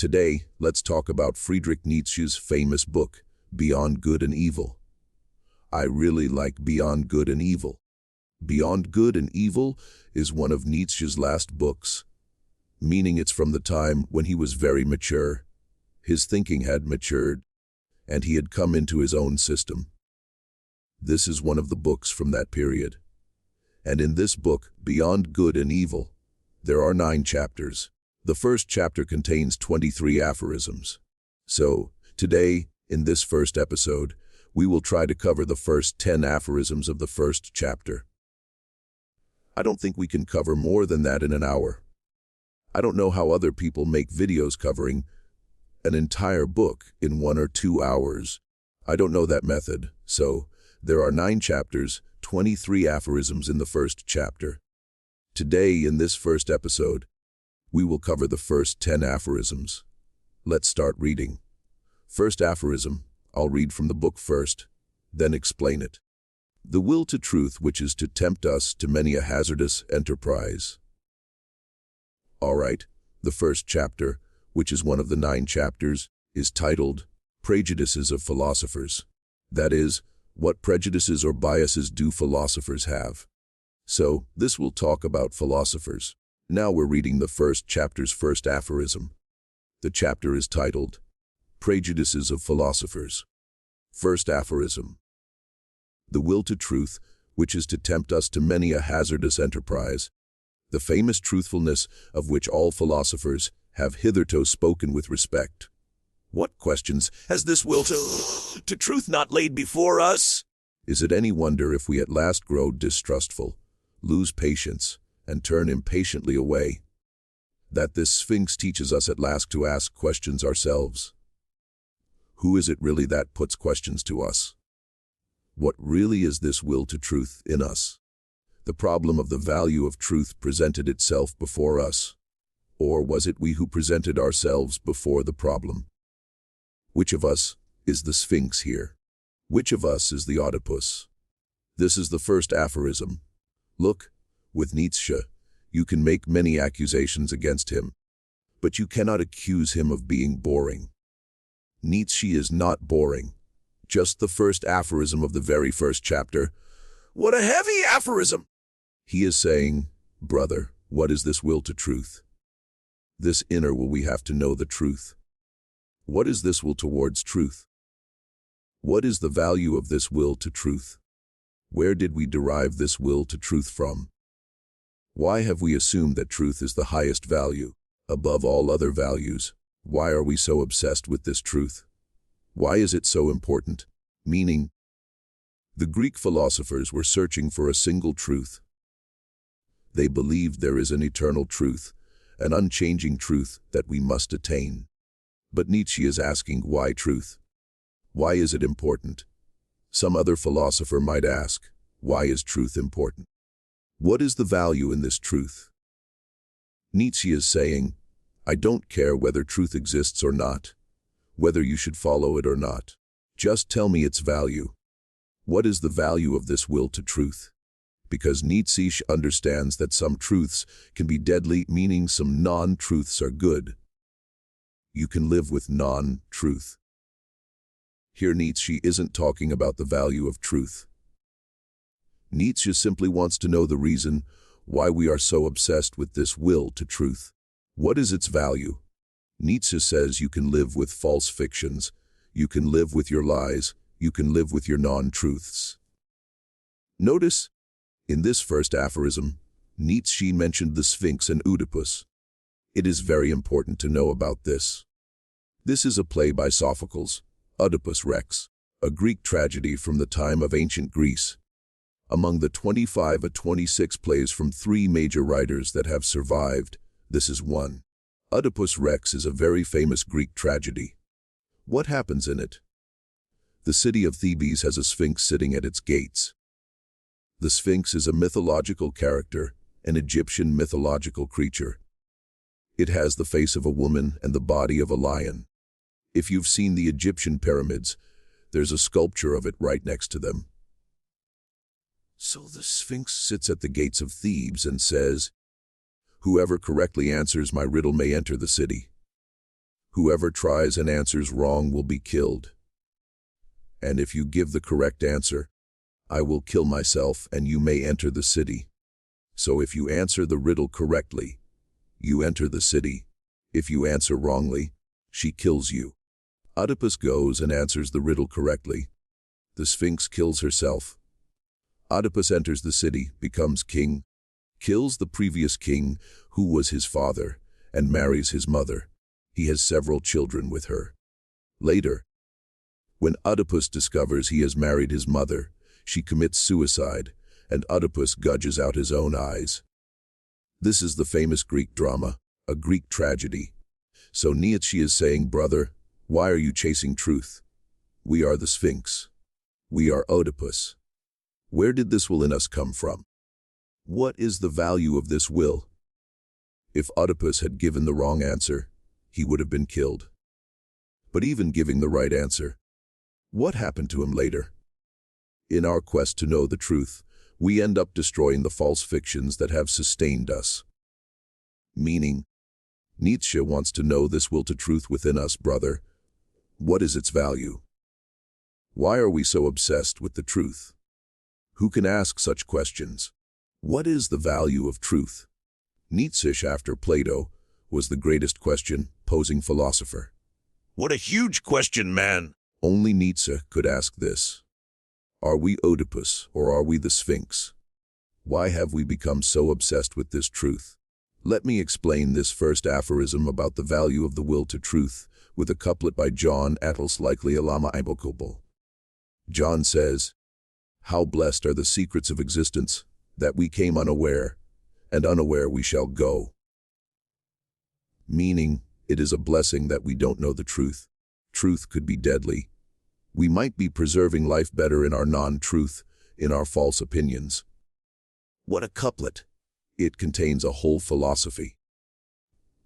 Today, let's talk about Friedrich Nietzsche's famous book, Beyond Good and Evil. I really like Beyond Good and Evil. Beyond Good and Evil is one of Nietzsche's last books, meaning it's from the time when he was very mature. His thinking had matured, and he had come into his own system. This is one of the books from that period. And in this book, Beyond Good and Evil, there are 9 chapters. The first chapter contains 23 aphorisms. So, today, in this first episode, we will try to cover the first 10 aphorisms of the first chapter. I don't think we can cover more than that in an hour. I don't know how other people make videos covering an entire book in 1 or 2 hours. I don't know that method, so there are 9 chapters, 23 aphorisms in the first chapter. Today, in this first episode, we will cover the first 10 aphorisms. Let's start reading. First aphorism, I'll read from the book first, then explain it. The will to truth which is to tempt us to many a hazardous enterprise. All right, the first chapter, which is one of the 9 chapters, is titled Prejudices of Philosophers. That is, what prejudices or biases do philosophers have? So, this will talk about philosophers. Now we're reading the first chapter's first aphorism. The chapter is titled Prejudices of Philosophers. First aphorism. The will to truth, which is to tempt us to many a hazardous enterprise, the famous truthfulness of which all philosophers have hitherto spoken with respect. What questions has this will to truth not laid before us? Is it any wonder if we at last grow distrustful, lose patience, and turn impatiently away? That this Sphinx teaches us at last to ask questions ourselves. Who is it really that puts questions to us? What really is this will to truth in us? The problem of the value of truth presented itself before us, or was it we who presented ourselves before the problem? Which of us is the Sphinx here? Which of us is the Oedipus? This is the first aphorism. Look, with Nietzsche, you can make many accusations against him, but you cannot accuse him of being boring. Nietzsche is not boring. Just the first aphorism of the very first chapter. What a heavy aphorism! He is saying, brother, what is this will to truth? This inner will we have to know the truth. What is this will towards truth? What is the value of this will to truth? Where did we derive this will to truth from? Why have we assumed that truth is the highest value, above all other values? Why are we so obsessed with this truth? Why is it so important? Meaning, the Greek philosophers were searching for a single truth. They believed there is an eternal truth, an unchanging truth that we must attain. But Nietzsche is asking, why truth? Why is it important? Some other philosopher might ask, why is truth important? What is the value in this truth? Nietzsche is saying, I don't care whether truth exists or not, whether you should follow it or not. Just tell me its value. What is the value of this will to truth? Because Nietzsche understands that some truths can be deadly, meaning some non-truths are good. You can live with non-truth. Here Nietzsche isn't talking about the value of truth. Nietzsche simply wants to know the reason why we are so obsessed with this will to truth. What is its value? Nietzsche says you can live with false fictions, you can live with your lies, you can live with your non-truths. Notice, in this first aphorism, Nietzsche mentioned the Sphinx and Oedipus. It is very important to know about this. This is a play by Sophocles, Oedipus Rex, a Greek tragedy from the time of ancient Greece. Among the 25 or 26 plays from 3 major writers that have survived, this is one. Oedipus Rex is a very famous Greek tragedy. What happens in it? The city of Thebes has a sphinx sitting at its gates. The sphinx is a mythological character, an Egyptian mythological creature. It has the face of a woman and the body of a lion. If you've seen the Egyptian pyramids, there's a sculpture of it right next to them. So the Sphinx sits at the gates of Thebes and says, "Whoever correctly answers my riddle may enter the city." Whoever tries and answers wrong will be killed. And if you give the correct answer, I will kill myself and you may enter the city. So if you answer the riddle correctly, you enter the city. If you answer wrongly, she kills you. Oedipus goes and answers the riddle correctly. The Sphinx kills herself. Oedipus enters the city, becomes king, kills the previous king, who was his father, and marries his mother. He has several children with her. Later, when Oedipus discovers he has married his mother, she commits suicide, and Oedipus gouges out his own eyes. This is the famous Greek drama, a Greek tragedy. So Nietzsche is saying, brother, why are you chasing truth? We are the Sphinx. We are Oedipus. Where did this will in us come from? What is the value of this will? If Oedipus had given the wrong answer, he would have been killed. But even giving the right answer, what happened to him later? In our quest to know the truth, we end up destroying the false fictions that have sustained us. Meaning, Nietzsche wants to know this will to truth within us, brother. What is its value? Why are we so obsessed with the truth? Who can ask such questions? What is the value of truth? Nietzsche, after Plato, was the greatest question-posing philosopher. What a huge question, man! Only Nietzsche could ask this. Are we Oedipus or are we the Sphinx? Why have we become so obsessed with this truth? Let me explain this first aphorism about the value of the will to truth with a couplet by John Attles likely Alama Ibokobel. John says, "How blessed are the secrets of existence, that we came unaware, and unaware we shall go." Meaning, it is a blessing that we don't know the truth. Truth could be deadly. We might be preserving life better in our non-truth, in our false opinions. What a couplet! It contains a whole philosophy.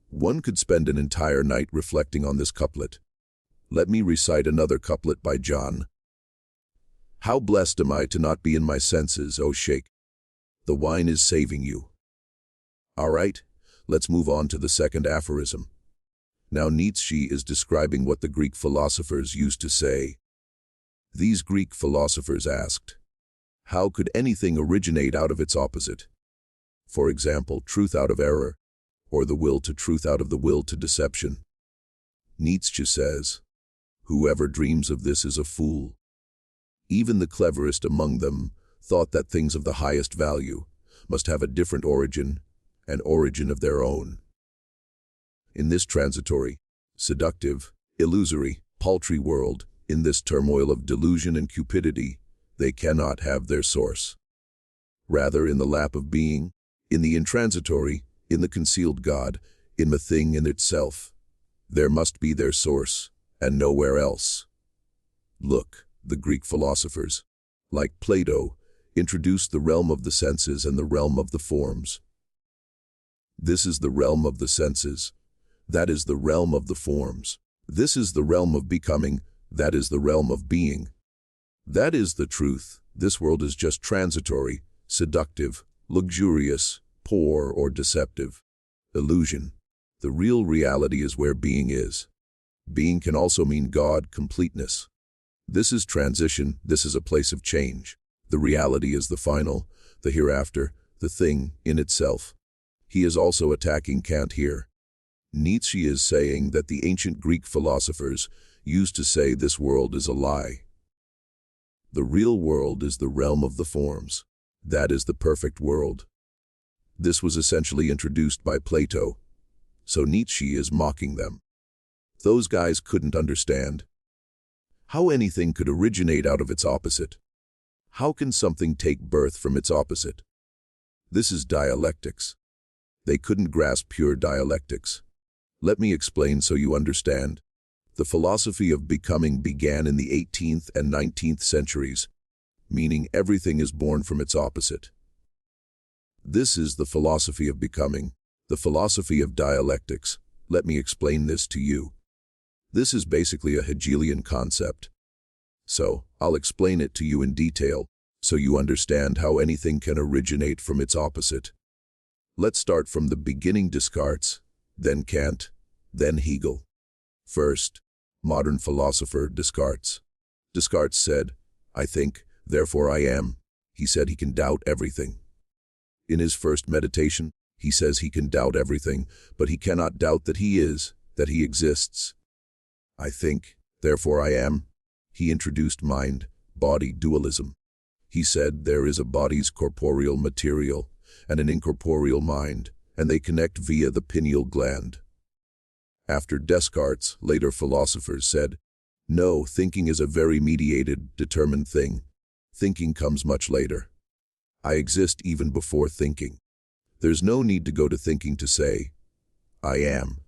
One could spend an entire night reflecting on this couplet. Let me recite another couplet by John. How blessed am I to not be in my senses, O Sheikh. The wine is saving you. All right, let's move on to the second aphorism. Now Nietzsche is describing what the Greek philosophers used to say. These Greek philosophers asked, how could anything originate out of its opposite? For example, truth out of error, or the will to truth out of the will to deception. Nietzsche says, whoever dreams of this is a fool. Even the cleverest among them thought that things of the highest value must have a different origin, an origin of their own. In this transitory, seductive, illusory, paltry world, in this turmoil of delusion and cupidity, they cannot have their source. Rather, in the lap of being, in the intransitory, in the concealed God, in the thing in itself, there must be their source, and nowhere else. Look, the Greek philosophers, like Plato, introduced the realm of the senses and the realm of the forms. This is the realm of the senses. That is the realm of the forms. This is the realm of becoming. That is the realm of being. That is the truth. This world is just transitory, seductive, luxurious, poor or deceptive. Illusion. The real reality is where being is. Being can also mean God, completeness. This is transition. This is a place of change. The reality is the final, the hereafter, the thing in itself. He is also attacking Kant here. Nietzsche is saying that the ancient Greek philosophers used to say this world is a lie. The real world is the realm of the forms. That is the perfect world. This was essentially introduced by Plato, so Nietzsche is mocking them. Those guys couldn't understand how anything could originate out of its opposite. How can something take birth from its opposite? This is dialectics. They couldn't grasp pure dialectics. Let me explain so you understand. The philosophy of becoming began in the 18th and 19th centuries, meaning everything is born from its opposite. This is the philosophy of becoming, the philosophy of dialectics. Let me explain this to you. This is basically a Hegelian concept. So, I'll explain it to you in detail, so you understand how anything can originate from its opposite. Let's start from the beginning Descartes, then Kant, then Hegel. First, modern philosopher Descartes. Descartes said, "I think, therefore I am." He said he can doubt everything. In his first meditation, he says he can doubt everything, but he cannot doubt that he is, that he exists. I think, therefore I am. He introduced mind-body dualism. He said there is a body's corporeal material and an incorporeal mind, and they connect via the pineal gland. After Descartes, later philosophers said, "No, thinking is a very mediated, determined thing. Thinking comes much later. I exist even before thinking. There's no need to go to thinking to say, I am.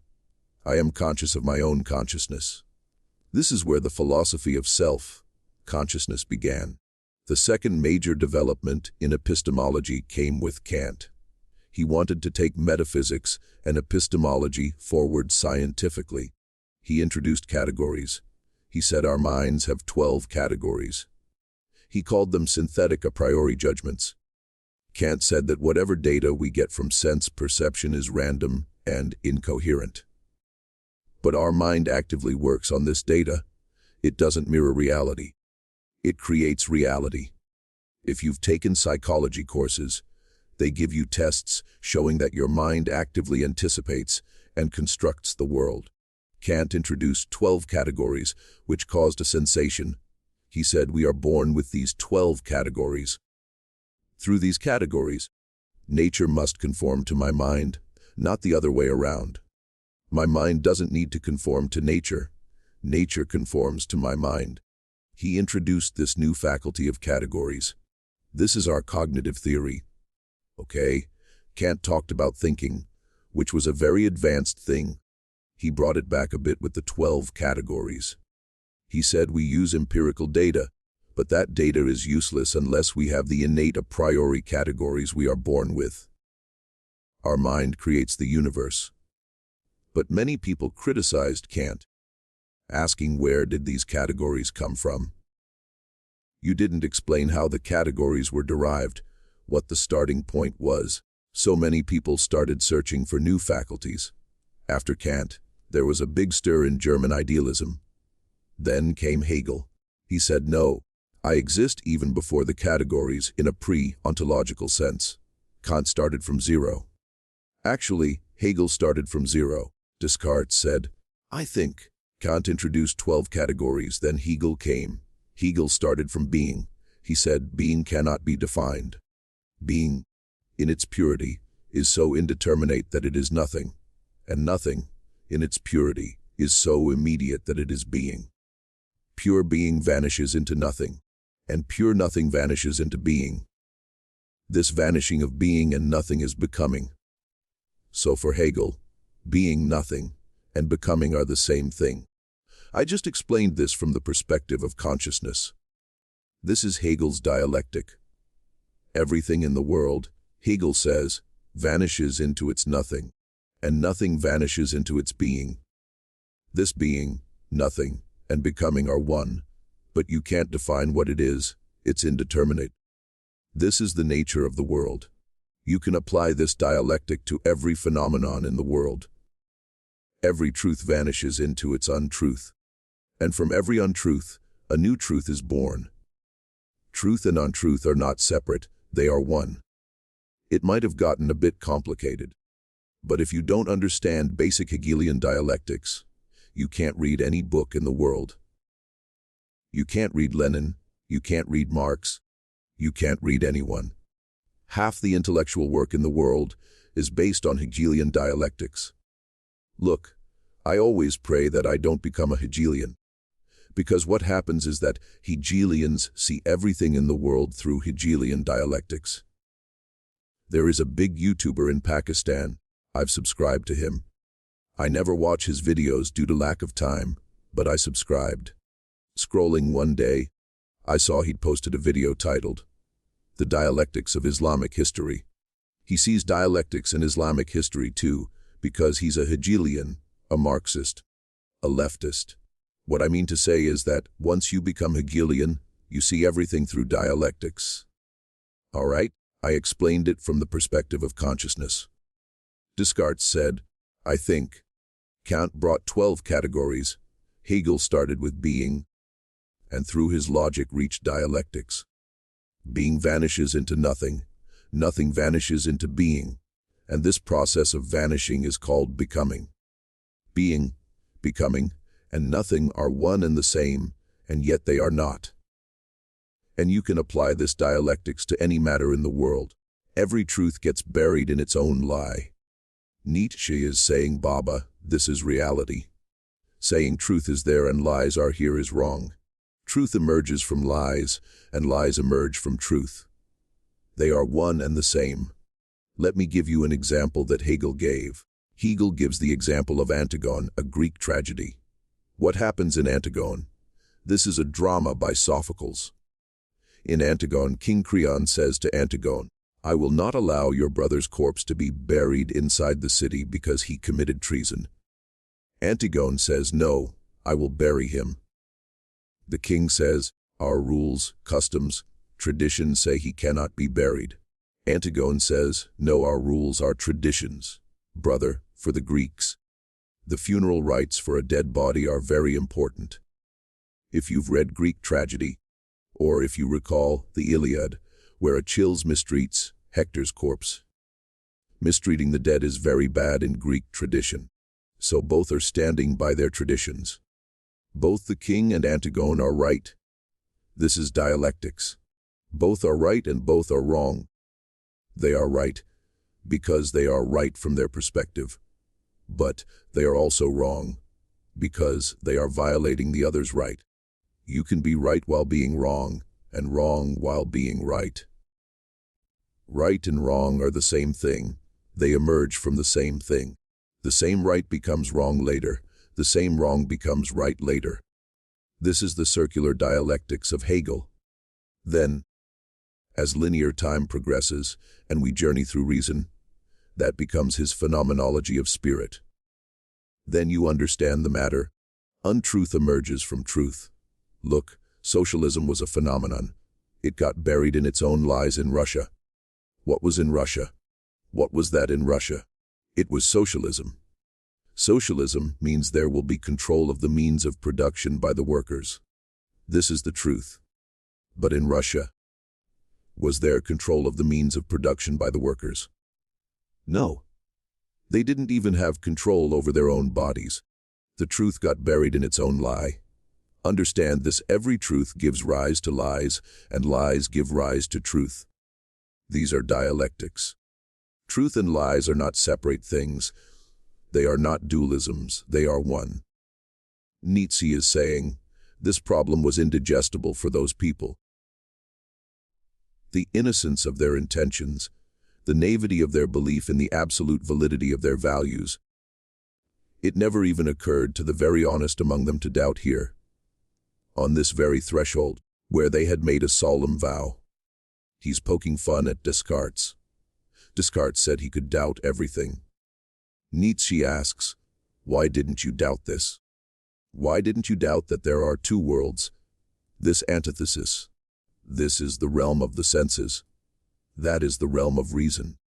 I am conscious of my own consciousness." This is where the philosophy of self-consciousness began. The second major development in epistemology came with Kant. He wanted to take metaphysics and epistemology forward scientifically. He introduced categories. He said our minds have 12 categories. He called them synthetic a priori judgments. Kant said that whatever data we get from sense perception is random and incoherent. But our mind actively works on this data. It doesn't mirror reality. It creates reality. If you've taken psychology courses, they give you tests showing that your mind actively anticipates and constructs the world. Kant introduced 12 categories, which caused a sensation. He said we are born with these 12 categories. Through these categories, nature must conform to my mind, not the other way around. My mind doesn't need to conform to nature. Nature conforms to my mind. He introduced this new faculty of categories. This is our cognitive theory. Okay, Kant talked about thinking, which was a very advanced thing. He brought it back a bit with the 12 categories. He said we use empirical data, but that data is useless unless we have the innate a priori categories we are born with. Our mind creates the universe. But many people criticized Kant, asking where did these categories come from? You didn't explain how the categories were derived, what the starting point was. So many people started searching for new faculties. After Kant, there was a big stir in German idealism. Then came Hegel. He said, no, I exist even before the categories in a pre-ontological sense. Kant started from zero. Actually, Hegel started from zero. Descartes said, I think. Kant introduced 12 categories, then Hegel came. Hegel started from being. He said, being cannot be defined. Being, in its purity, is so indeterminate that it is nothing, and nothing, in its purity, is so immediate that it is being. Pure being vanishes into nothing, and pure nothing vanishes into being. This vanishing of being and nothing is becoming. So for Hegel, being, nothing, and becoming are the same thing. I just explained this from the perspective of consciousness. This is Hegel's dialectic. Everything in the world, Hegel says, vanishes into its nothing, and nothing vanishes into its being. This being, nothing, and becoming are one, but you can't define what it is, it's indeterminate. This is the nature of the world. You can apply this dialectic to every phenomenon in the world. Every truth vanishes into its untruth, and from every untruth, a new truth is born. Truth and untruth are not separate, they are one. It might have gotten a bit complicated, but if you don't understand basic Hegelian dialectics, you can't read any book in the world. You can't read Lenin, you can't read Marx, you can't read anyone. Half the intellectual work in the world is based on Hegelian dialectics. Look, I always pray that I don't become a Hegelian, because what happens is that Hegelians see everything in the world through Hegelian dialectics. There is a big YouTuber in Pakistan. I've subscribed to him. I never watch his videos due to lack of time, but I subscribed. Scrolling one day, I saw he'd posted a video titled, The Dialectics of Islamic History. He sees dialectics in Islamic history too, because he's a Hegelian, a Marxist, a leftist. What I mean to say is that once you become Hegelian, you see everything through dialectics. All right, I explained it from the perspective of consciousness. Descartes said, I think. Kant brought 12 categories. Hegel started with being, and through his logic reached dialectics. Being vanishes into nothing, nothing vanishes into being, and this process of vanishing is called becoming. Being, becoming, and nothing are one and the same, and yet they are not. And you can apply this dialectics to any matter in the world. Every truth gets buried in its own lie. Nietzsche is saying, Baba, this is reality. Saying truth is there and lies are here is wrong. Truth emerges from lies, and lies emerge from truth. They are one and the same. Let me give you an example that Hegel gave. Hegel gives the example of Antigone, a Greek tragedy. What happens in Antigone? This is a drama by Sophocles. In Antigone, King Creon says to Antigone, I will not allow your brother's corpse to be buried inside the city because he committed treason. Antigone says, no, I will bury him. The king says, our rules, customs, traditions say he cannot be buried. Antigone says, no, our rules are traditions. Brother, for the Greeks, the funeral rites for a dead body are very important. If you've read Greek tragedy, or if you recall the Iliad, where Achilles mistreats Hector's corpse. Mistreating the dead is very bad in Greek tradition, so both are standing by their traditions. Both the king and Antigone are right. This is dialectics. Both are right and both are wrong. They are right because they are right from their perspective, but they are also wrong because they are violating the other's right. You can be right while being wrong, and wrong while being right. Right and wrong are the same thing. They emerge from the same thing. The same right becomes wrong later. The same wrong becomes right later. This is the circular dialectics of Hegel. Then, as linear time progresses and we journey through reason, that becomes his phenomenology of spirit. Then you understand the matter. Untruth emerges from truth. Look, socialism was a phenomenon. It got buried in its own lies in Russia. What was in Russia? What was that in Russia? It was socialism. Socialism means there will be control of the means of production by the workers. This is the truth. But in Russia, was there control of the means of production by the workers? No. They didn't even have control over their own bodies. The truth got buried in its own lie. Understand this: every truth gives rise to lies, and lies give rise to truth. These are dialectics. Truth and lies are not separate things. They are not dualisms, they are one. Nietzsche is saying, this problem was indigestible for those people. The innocence of their intentions, the naivety of their belief in the absolute validity of their values. It never even occurred to the very honest among them to doubt here, on this very threshold, where they had made a solemn vow. He's poking fun at Descartes. Descartes said he could doubt everything. Nietzsche asks, why didn't you doubt this? Why didn't you doubt that there are two worlds? This antithesis. This is the realm of the senses. That is the realm of reason.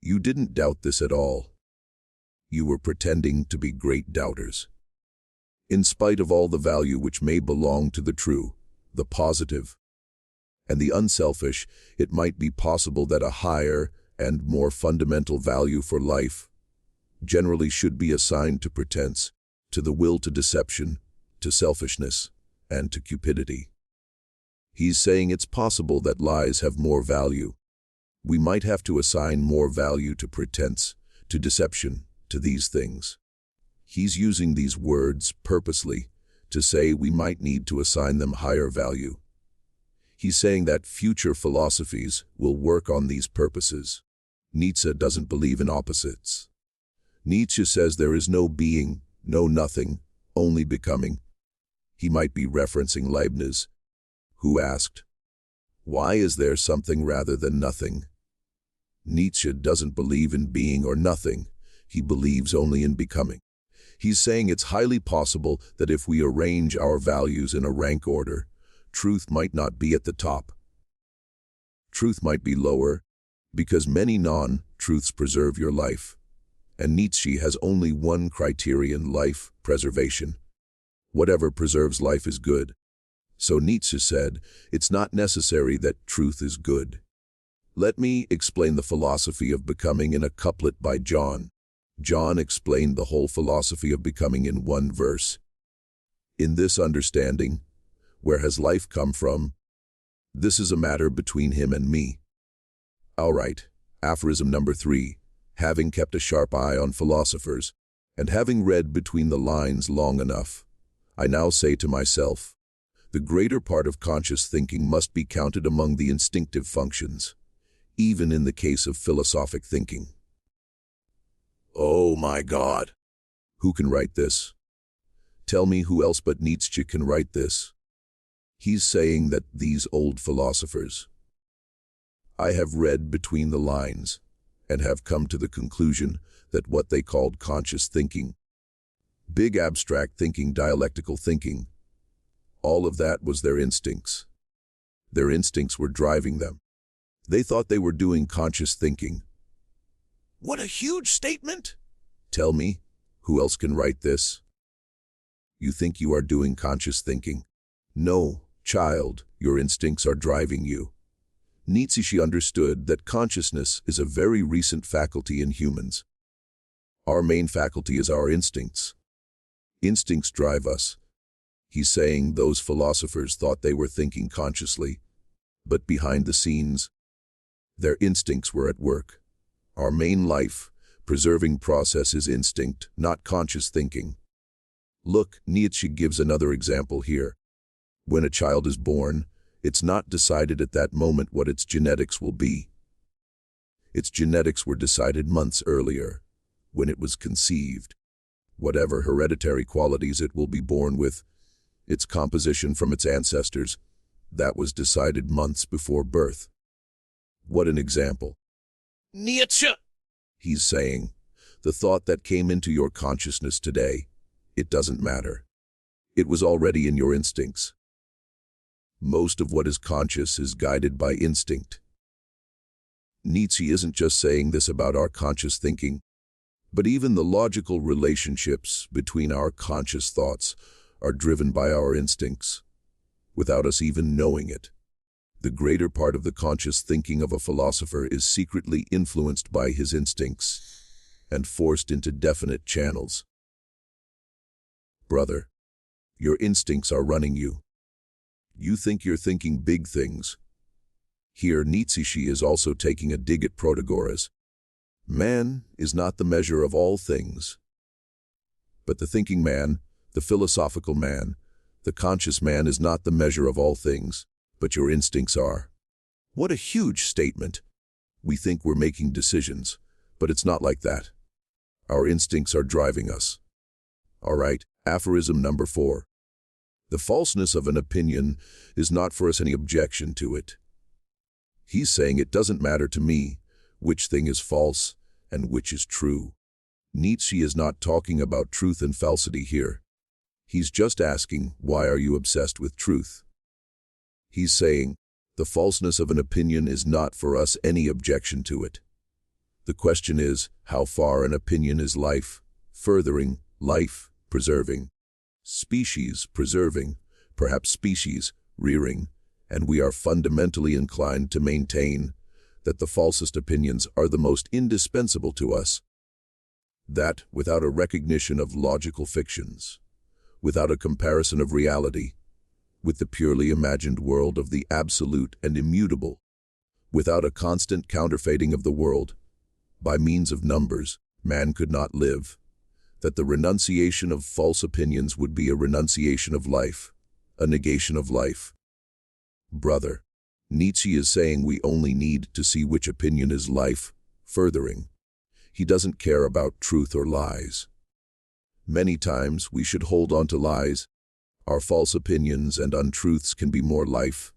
You didn't doubt this at all. You were pretending to be great doubters. In spite of all the value which may belong to the true, the positive, and the unselfish, it might be possible that a higher and more fundamental value for life generally should be assigned to pretense, to the will to deception, to selfishness, and to cupidity. He's saying it's possible that lies have more value. We might have to assign more value to pretense, to deception, to these things. He's using these words purposely to say we might need to assign them higher value. He's saying that future philosophies will work on these purposes. Nietzsche doesn't believe in opposites. Nietzsche says there is no being, no nothing, only becoming. He might be referencing Leibniz, who asked, why is there something rather than nothing? Nietzsche doesn't believe in being or nothing. He believes only in becoming. He's saying it's highly possible that if we arrange our values in a rank order, truth might not be at the top. Truth might be lower, because many non-truths preserve your life, And Nietzsche has only one criterion: life preservation. Whatever preserves life is good. So Nietzsche said, it's not necessary that truth is good. Let me explain the philosophy of becoming in a couplet by John. John explained the whole philosophy of becoming in one verse. In this understanding, where has life come from? This is a matter between him and me. All right, aphorism number 3. Having kept a sharp eye on philosophers, and having read between the lines long enough, I now say to myself, the greater part of conscious thinking must be counted among the instinctive functions, even in the case of philosophic thinking. Oh my God! Who can write this? Tell me who else but Nietzsche can write this. He's saying that these old philosophers, I have read between the lines and have come to the conclusion that what they called conscious thinking, big abstract thinking, dialectical thinking, all of that was their instincts. Their instincts were driving them. They thought they were doing conscious thinking. What a huge statement! Tell me, who else can write this? You think you are doing conscious thinking? No, child, your instincts are driving you. Nietzsche understood that consciousness is a very recent faculty in humans. Our main faculty is our instincts. Instincts drive us. He's saying those philosophers thought they were thinking consciously, but behind the scenes, their instincts were at work. Our main life, preserving process is instinct, not conscious thinking. Look, Nietzsche gives another example here. When a child is born, it's not decided at that moment what its genetics will be. Its genetics were decided months earlier, when it was conceived. Whatever hereditary qualities it will be born with, its composition from its ancestors, that was decided months before birth. What an example. Nietzsche! He's saying, the thought that came into your consciousness today, it doesn't matter. It was already in your instincts. Most of what is conscious is guided by instinct. Nietzsche isn't just saying this about our conscious thinking, but even the logical relationships between our conscious thoughts are driven by our instincts, without us even knowing it. The greater part of the conscious thinking of a philosopher is secretly influenced by his instincts and forced into definite channels. Brother, your instincts are running you. You think you're thinking big things. Here Nietzsche is also taking a dig at Protagoras. Man is not the measure of all things. But the thinking man, the philosophical man, the conscious man is not the measure of all things, but your instincts are. What a huge statement. We think we're making decisions, but it's not like that. Our instincts are driving us. All right, aphorism number 4. The falseness of an opinion is not for us any objection to it. He's saying it doesn't matter to me which thing is false and which is true. Nietzsche is not talking about truth and falsity here. He's just asking, why are you obsessed with truth? He's saying, the falseness of an opinion is not for us any objection to it. The question is, how far an opinion is life, furthering, life, preserving, species, preserving, perhaps species, rearing, and we are fundamentally inclined to maintain that the falsest opinions are the most indispensable to us. That, without a recognition of logical fictions, without a comparison of reality, with the purely imagined world of the absolute and immutable, without a constant counterfeiting of the world, by means of numbers, man could not live, that the renunciation of false opinions would be a renunciation of life, a negation of life. Brother, Nietzsche is saying we only need to see which opinion is life, furthering. He doesn't care about truth or lies. Many times we should hold on to lies. Our false opinions and untruths can be more life,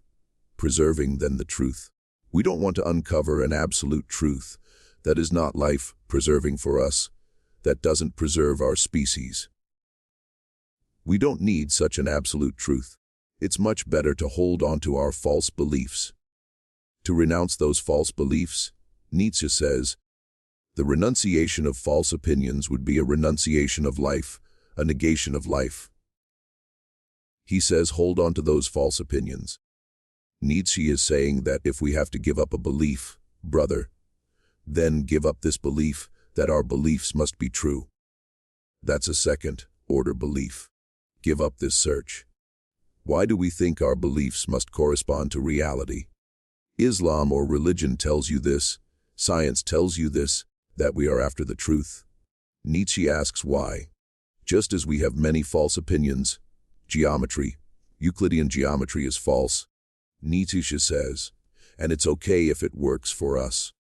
preserving than the truth. We don't want to uncover an absolute truth that is not life, preserving for us, that doesn't preserve our species. We don't need such an absolute truth. It's much better to hold on to our false beliefs. To renounce those false beliefs, Nietzsche says, The renunciation of false opinions would be a renunciation of life, a negation of life. He says hold on to those false opinions. Nietzsche is saying that if we have to give up a belief, brother, then give up this belief that our beliefs must be true. That's a second-order belief. Give up this search. Why do we think our beliefs must correspond to reality? Islam or religion tells you this, science tells you this, that we are after the truth. Nietzsche asks why. Just as we have many false opinions, geometry, Euclidean geometry is false, Nietzsche says, and it's okay if it works for us.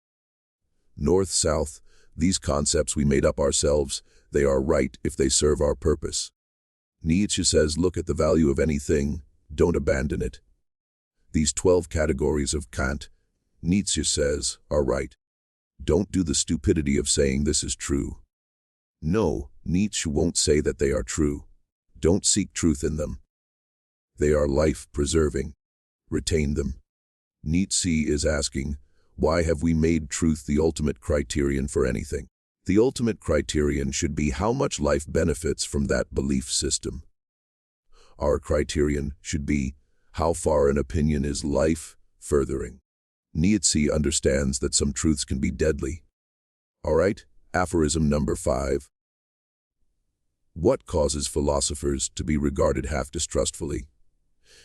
North-south, these concepts we made up ourselves, they are right if they serve our purpose. Nietzsche says look at the value of anything, don't abandon it. These 12 categories of Kant, Nietzsche says, are right. Don't do the stupidity of saying this is true. No, Nietzsche won't say that they are true. Don't seek truth in them. They are life-preserving. Retain them. Nietzsche is asking, why have we made truth the ultimate criterion for anything? The ultimate criterion should be how much life benefits from that belief system. Our criterion should be how far an opinion is life-furthering. Nietzsche understands that some truths can be deadly. All right, aphorism number 5. What causes philosophers to be regarded half distrustfully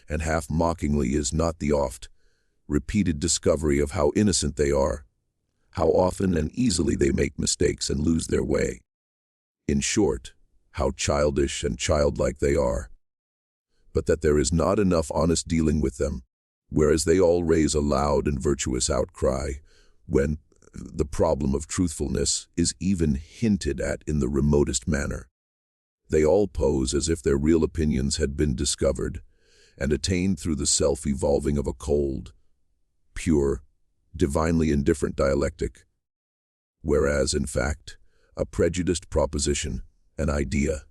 and half mockingly is not the oft-repeated discovery of how innocent they are, how often and easily they make mistakes and lose their way. In short, how childish and childlike they are, but that there is not enough honest dealing with them, whereas they all raise a loud and virtuous outcry when the problem of truthfulness is even hinted at in the remotest manner. They all pose as if their real opinions had been discovered and attained through the self-evolving of a cold, pure, divinely indifferent dialectic, whereas, in fact, a prejudiced proposition, an idea,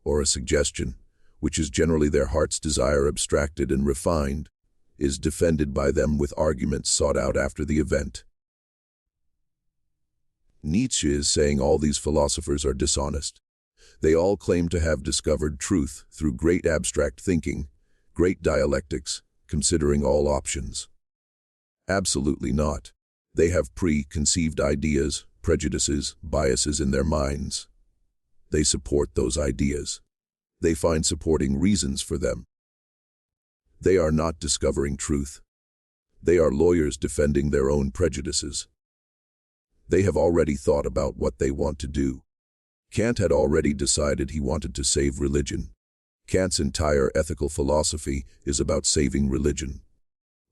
or a suggestion, which is generally their heart's desire abstracted and refined, is defended by them with arguments sought out after the event. Nietzsche is saying all these philosophers are dishonest. They all claim to have discovered truth through great abstract thinking, great dialectics, considering all options. Absolutely not. They have preconceived ideas, prejudices, biases in their minds. They support those ideas. They find supporting reasons for them. They are not discovering truth. They are lawyers defending their own prejudices. They have already thought about what they want to do. Kant had already decided he wanted to save religion. Kant's entire ethical philosophy is about saving religion.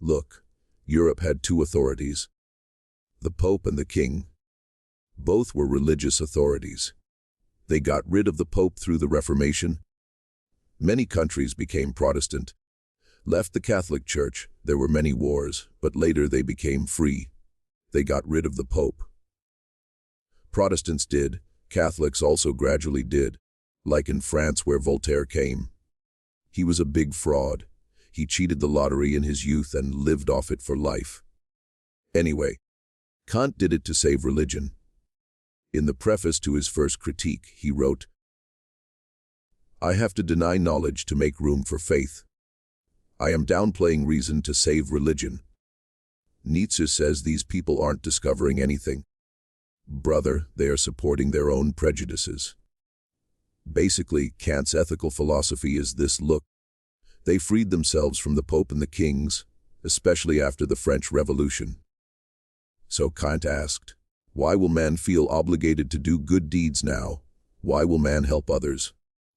Look, Europe had two authorities, the Pope and the King. Both were religious authorities. They got rid of the Pope through the Reformation. Many countries became Protestant, left the Catholic Church. There were many wars, but later they became free. They got rid of the Pope. Protestants did, Catholics also gradually did, like in France where Voltaire came. He was a big fraud. He cheated the lottery in his youth and lived off it for life. Anyway, Kant did it to save religion. In the preface to his first critique, he wrote, "I have to deny knowledge to make room for faith. I am downplaying reason to save religion." Nietzsche says these people aren't discovering anything. Brother, they are supporting their own prejudices. Basically, Kant's ethical philosophy is this: look, they freed themselves from the Pope and the kings, especially after the French Revolution. So Kant asked, why will man feel obligated to do good deeds now? Why will man help others?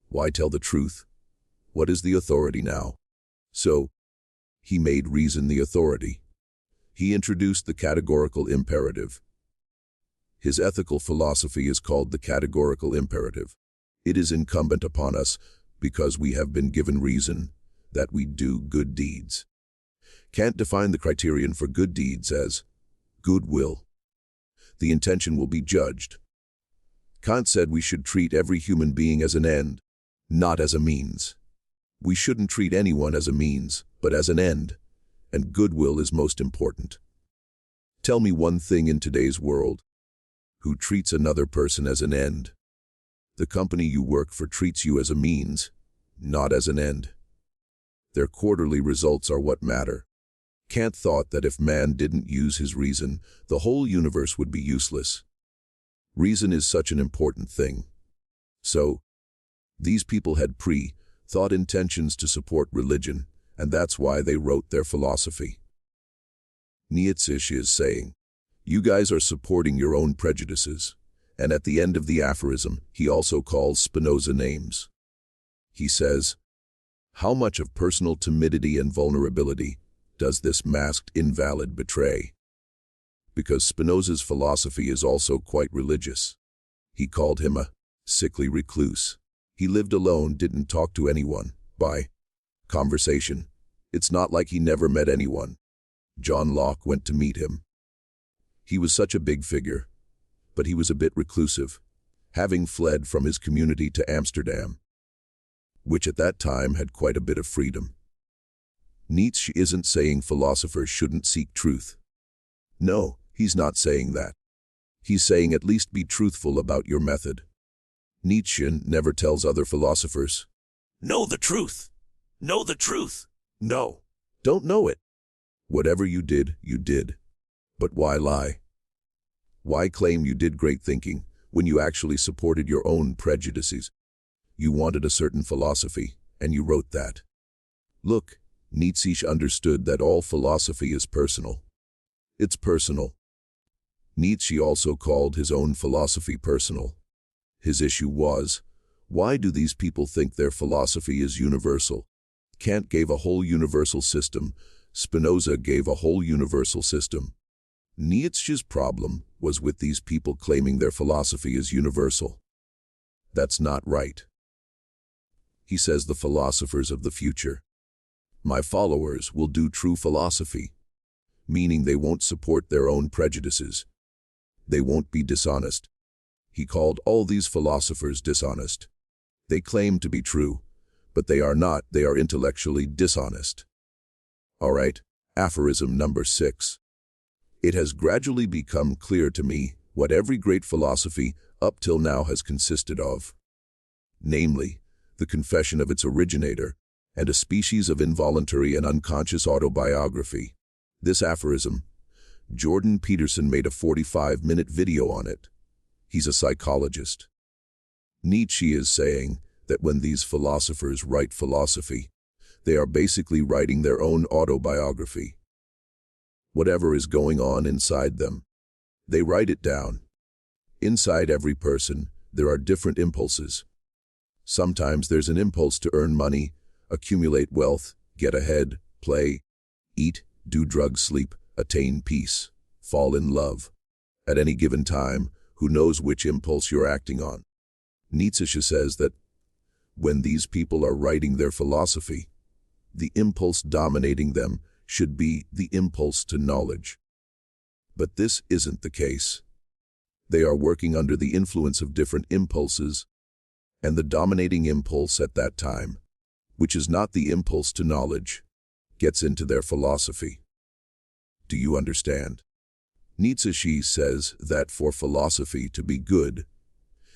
Why tell the truth? What is the authority now? So, he made reason the authority. He introduced the categorical imperative. His ethical philosophy is called the categorical imperative. It is incumbent upon us, because we have been given reason, that we do good deeds. Kant defined the criterion for good deeds as goodwill. The intention will be judged. Kant said we should treat every human being as an end, not as a means. We shouldn't treat anyone as a means, but as an end, and goodwill is most important. Tell me one thing in today's world. who treats another person as an end. The company you work for treats you as a means, not as an end. Their quarterly results are what matter. Kant thought that if man didn't use his reason, the whole universe would be useless. Reason is such an important thing. So, these people had thought intentions to support religion, and that's why they wrote their philosophy. Nietzsche is saying, you guys are supporting your own prejudices, and at the end of the aphorism, he also calls Spinoza names. He says, how much of personal timidity and vulnerability does this masked invalid betray? Because Spinoza's philosophy is also quite religious. He called him a sickly recluse. He lived alone, didn't talk to anyone. By conversation, it's not like he never met anyone. John Locke went to meet him. He was such a big figure, but he was a bit reclusive, having fled from his community to Amsterdam, which at that time had quite a bit of freedom. Nietzsche isn't saying philosophers shouldn't seek truth. No, he's not saying that. He's saying at least be truthful about your method. Nietzsche never tells other philosophers, Know the truth. Know the truth. no, don't know it. Whatever you did, you did. But why lie? Why claim you did great thinking when you actually supported your own prejudices? You wanted a certain philosophy, and you wrote that. Look, Nietzsche understood that all philosophy is personal. It's personal. Nietzsche also called his own philosophy personal. His issue was, why do these people think their philosophy is universal? Kant gave a whole universal system. Spinoza gave a whole universal system. Nietzsche's problem was with these people claiming their philosophy is universal. That's not right. He says the philosophers of the future, my followers will do true philosophy, meaning they won't support their own prejudices. They won't be dishonest. He called all these philosophers dishonest. They claim to be true, but they are not. They are intellectually dishonest. All right, aphorism number 6. It has gradually become clear to me what every great philosophy up till now has consisted of, namely, the confession of its originator and a species of involuntary and unconscious autobiography. This aphorism, Jordan Peterson made a 45-minute video on it. He's a psychologist. Nietzsche is saying that when these philosophers write philosophy, they are basically writing their own autobiography. Whatever is going on inside them, they write it down. Inside every person, there are different impulses. Sometimes there's an impulse to earn money, accumulate wealth, get ahead, play, eat, do drugs, sleep, attain peace, fall in love. At any given time, who knows which impulse you're acting on? Nietzsche says that when these people are writing their philosophy, the impulse dominating them should be the impulse to knowledge. But this isn't the case. They are working under the influence of different impulses, and the dominating impulse at that time, which is not the impulse to knowledge, gets into their philosophy. Do you understand? Nietzsche says that for philosophy to be good,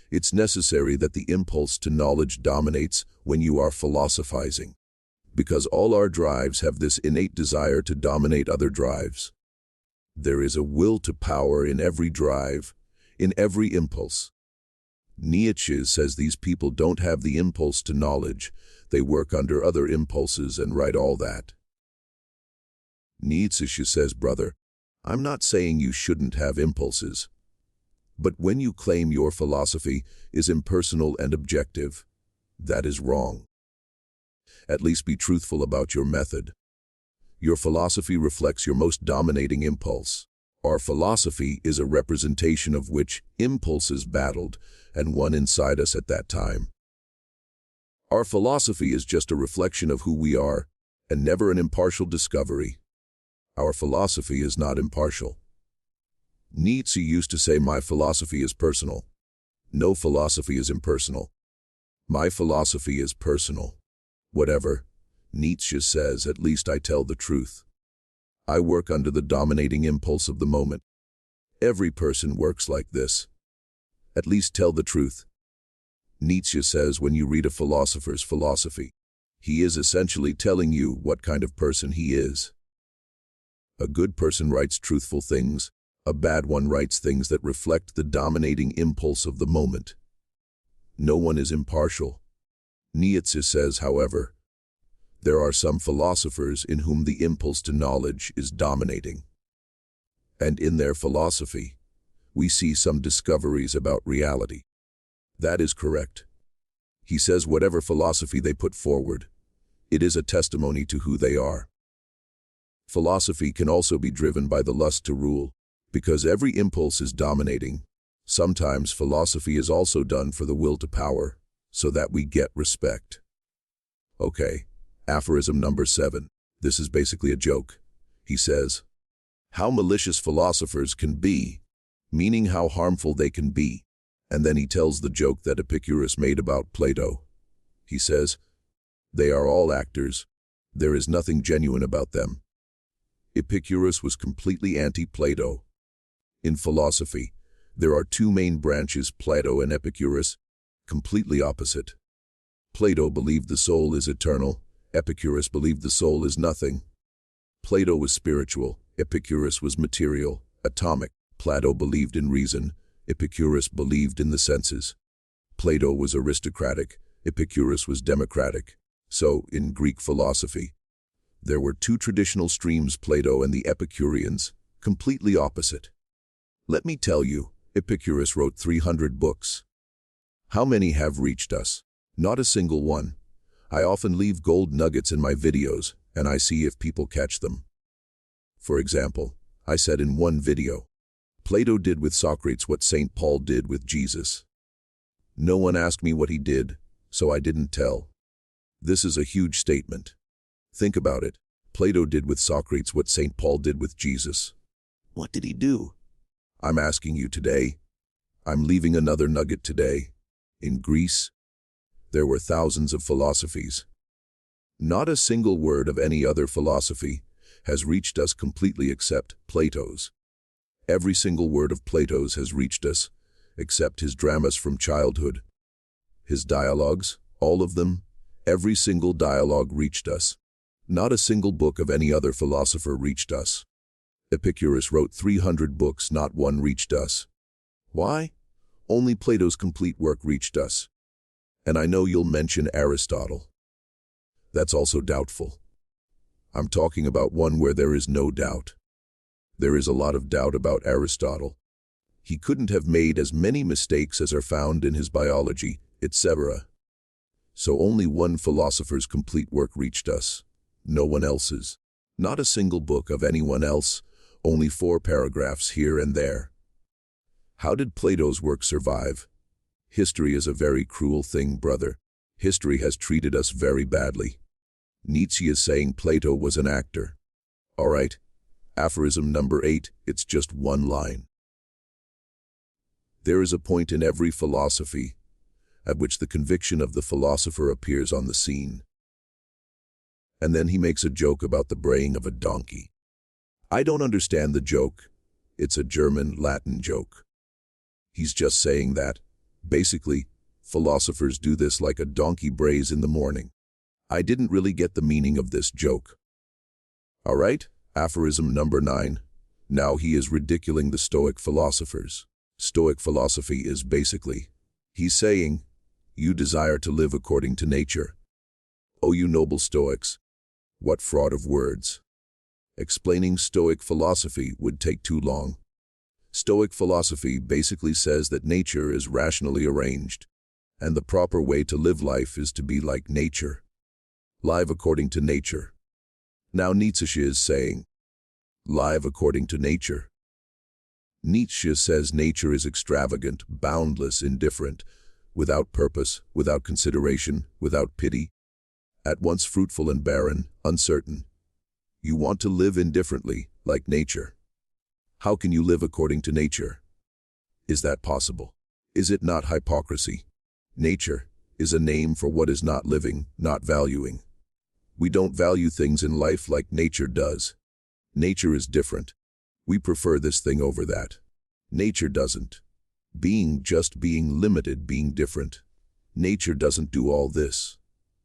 it's necessary that the impulse to knowledge dominates when you are philosophizing, because all our drives have this innate desire to dominate other drives. There is a will to power in every drive, in every impulse. Nietzsche says these people don't have the impulse to knowledge, they work under other impulses and write all that. Nietzsche says, brother, I'm not saying you shouldn't have impulses. But when you claim your philosophy is impersonal and objective, that is wrong. At least be truthful about your method. Your philosophy reflects your most dominating impulse. Our philosophy is a representation of which impulses battled and won inside us at that time. Our philosophy is just a reflection of who we are, and never an impartial discovery. Our philosophy is not impartial. Nietzsche used to say, my philosophy is personal. No philosophy is impersonal. My philosophy is personal. Whatever, Nietzsche says, at least I tell the truth. I work under the dominating impulse of the moment. Every person works like this. At least tell the truth. Nietzsche says when you read a philosopher's philosophy, he is essentially telling you what kind of person he is. A good person writes truthful things. A bad one writes things that reflect the dominating impulse of the moment. No one is impartial. Nietzsche says, however, there are some philosophers in whom the impulse to knowledge is dominating. And in their philosophy, we see some discoveries about reality. That is correct. He says whatever philosophy they put forward, it is a testimony to who they are. Philosophy can also be driven by the lust to rule, because every impulse is dominating. Sometimes philosophy is also done for the will to power, so that we get respect. Okay, aphorism number 7. This is basically a joke. He says, how malicious philosophers can be, meaning how harmful they can be. And then he tells the joke that Epicurus made about Plato. He says, they are all actors. There is nothing genuine about them. Epicurus was completely anti-Plato. In philosophy, there are two main branches, Plato and Epicurus, completely opposite. Plato believed the soul is eternal. Epicurus believed the soul is nothing. Plato was spiritual. Epicurus was material, atomic. Plato believed in reason. Epicurus believed in the senses. Plato was aristocratic. Epicurus was democratic. So, in Greek philosophy, there were two traditional streams, Plato and the Epicureans, completely opposite. Let me tell you, Epicurus wrote 300 books. How many have reached us? Not a single one. I often leave gold nuggets in my videos, and I see if people catch them. For example, I said in one video, Plato did with Socrates what St. Paul did with Jesus. No one asked me what he did, so I didn't tell. This is a huge statement. Think about it. Plato did with Socrates what St. Paul did with Jesus. What did he do? I'm asking you today. I'm leaving another nugget today. In Greece, there were thousands of philosophies. Not a single word of any other philosophy has reached us completely except Plato's. Every single word of Plato's has reached us, except his dramas from childhood. His dialogues, all of them, every single dialogue reached us. Not a single book of any other philosopher reached us. Epicurus wrote 300 books, not one reached us. Why? Only Plato's complete work reached us. And I know you'll mention Aristotle. That's also doubtful. I'm talking about one where there is no doubt. There is a lot of doubt about Aristotle. He couldn't have made as many mistakes as are found in his biology, etc. So only one philosopher's complete work reached us. No one else's. Not a single book of anyone else, only 4 paragraphs here and there. How did Plato's work survive? History is a very cruel thing, brother. History has treated us very badly. Nietzsche is saying Plato was an actor. All right. Aphorism number 8, it's just one line. There is a point in every philosophy at which the conviction of the philosopher appears on the scene. And then he makes a joke about the braying of a donkey. I don't understand the joke. It's a German Latin joke. He's just saying that, basically, philosophers do this like a donkey brays in the morning. I didn't really get the meaning of this joke. All right. Aphorism number 9. Now he is ridiculing the Stoic philosophers. Stoic philosophy is basically, he's saying, you desire to live according to nature. O you noble Stoics, what fraud of words. Explaining Stoic philosophy would take too long. Stoic philosophy basically says that nature is rationally arranged, and the proper way to live life is to be like nature. Live according to nature. Now Nietzsche is saying, live according to nature. Nietzsche says nature is extravagant, boundless, indifferent, without purpose, without consideration, without pity, at once fruitful and barren, uncertain. You want to live indifferently, like nature. How can you live according to nature? Is that possible? Is it not hypocrisy? Nature is a name for what is not living, not valuing. We don't value things in life like nature does. Nature is different. We prefer this thing over that. Nature doesn't. Just being limited, being different. Nature doesn't do all this.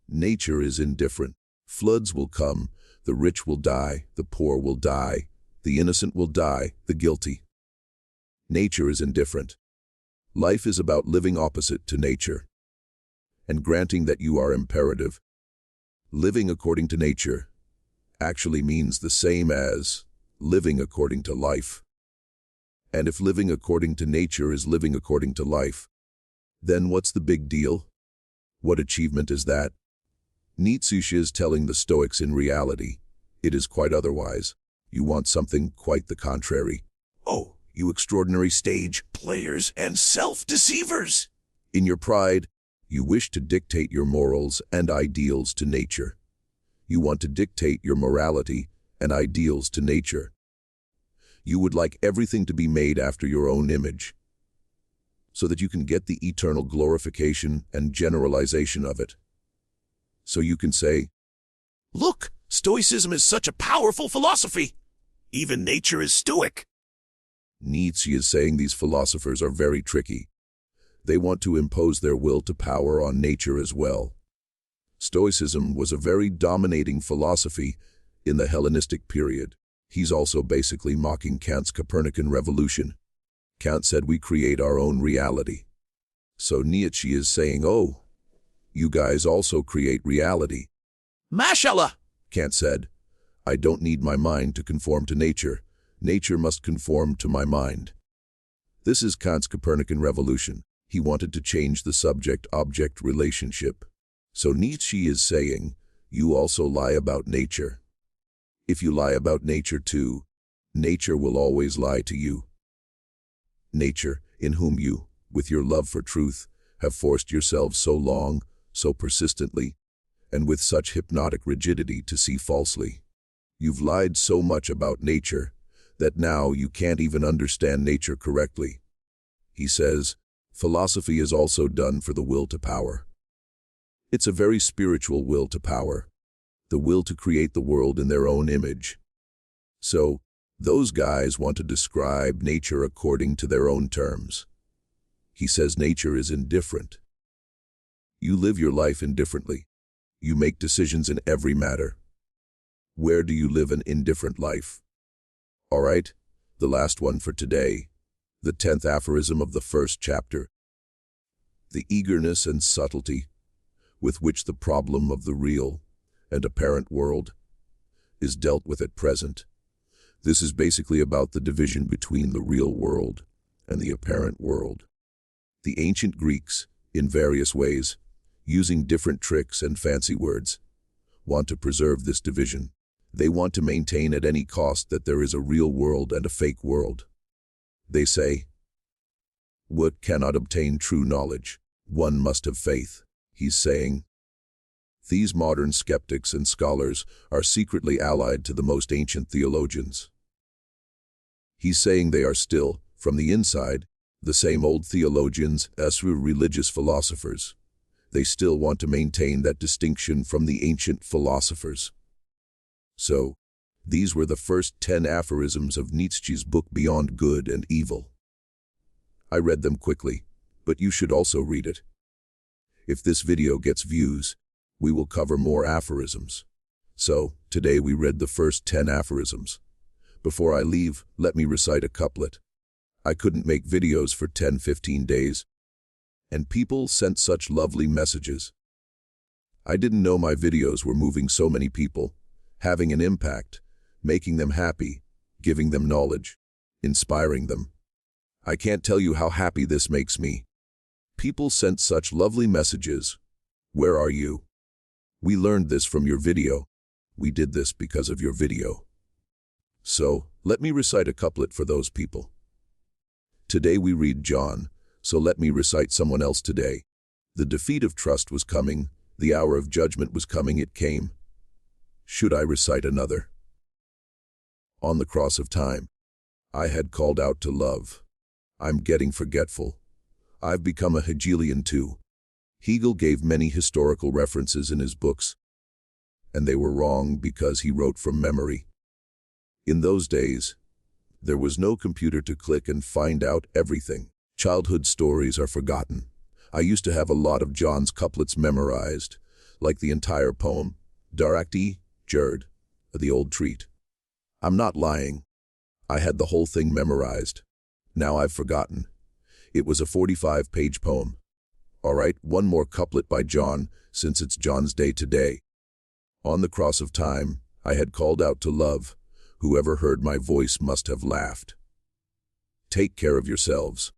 Nature is indifferent. Floods will come, the rich will die, the poor will die, the innocent will die, the guilty. Nature is indifferent. Life is about living opposite to nature, and granting that you are imperative. Living according to nature actually means the same as living according to life. And if living according to nature is living according to life, then what's the big deal? What achievement is that? Nietzsche is telling the Stoics in reality, it is quite otherwise. You want something quite the contrary. Oh, you extraordinary stage players and self-deceivers! In your pride, you wish to dictate your morals and ideals to nature. You want to dictate your morality and ideals to nature. You would like everything to be made after your own image, so that you can get the eternal glorification and generalization of it. So you can say, Look, Stoicism is such a powerful philosophy. Even nature is stoic. Nietzsche is saying these philosophers are very tricky. They want to impose their will to power on nature as well. Stoicism was a very dominating philosophy in the Hellenistic period. He's also basically mocking Kant's Copernican revolution. Kant said we create our own reality. So Nietzsche is saying, oh, you guys also create reality. Mashallah! Kant said, I don't need my mind to conform to nature. Nature must conform to my mind. This is Kant's Copernican revolution. He wanted to change the subject-object relationship. So Nietzsche is saying, you also lie about nature. If you lie about nature too, nature will always lie to you. Nature, in whom you, with your love for truth, have forced yourselves so long, so persistently, and with such hypnotic rigidity to see falsely. You've lied so much about nature that now you can't even understand nature correctly. He says, philosophy is also done for the will to power. It's a very spiritual will to power, the will to create the world in their own image. So, those guys want to describe nature according to their own terms. He says nature is indifferent. You live your life indifferently. You make decisions in every matter. Where do you live an indifferent life? All right, the last one for today, the 10th aphorism of the first chapter. The eagerness and subtlety with which the problem of the real and apparent world is dealt with at present. This is basically about the division between the real world and the apparent world. The ancient Greeks, in various ways, using different tricks and fancy words, want to preserve this division. They want to maintain at any cost that there is a real world and a fake world. They say, "What cannot obtain true knowledge? One must have faith." He's saying, these modern skeptics and scholars are secretly allied to the most ancient theologians. He's saying they are still, from the inside, the same old theologians as religious philosophers. They still want to maintain that distinction from the ancient philosophers. So, these were the first 10 aphorisms of Nietzsche's book Beyond Good and Evil. I read them quickly, but you should also read it. If this video gets views, we will cover more aphorisms. So, today we read the first 10 aphorisms. Before I leave, let me recite a couplet. I couldn't make videos for 10-15 days, and people sent such lovely messages. I didn't know my videos were moving so many people, having an impact, making them happy, giving them knowledge, inspiring them. I can't tell you how happy this makes me. People sent such lovely messages. Where are you? We learned this from your video. We did this because of your video. So, let me recite a couplet for those people. Today we read John, so let me recite someone else today. The defeat of trust was coming, the hour of judgment was coming, it came. Should I recite another? On the cross of time, I had called out to love. I'm getting forgetful. I've become a Hegelian too. Hegel gave many historical references in his books, and they were wrong because he wrote from memory. In those days, there was no computer to click and find out everything. Childhood stories are forgotten. I used to have a lot of John's couplets memorized, like the entire poem, Darakti, Jerd, the old treat. I'm not lying. I had the whole thing memorized. Now I've forgotten. It was a 45-page poem. All right, one more couplet by John, since it's John's day today. On the cross of time, I had called out to love. Whoever heard my voice must have laughed. Take care of yourselves.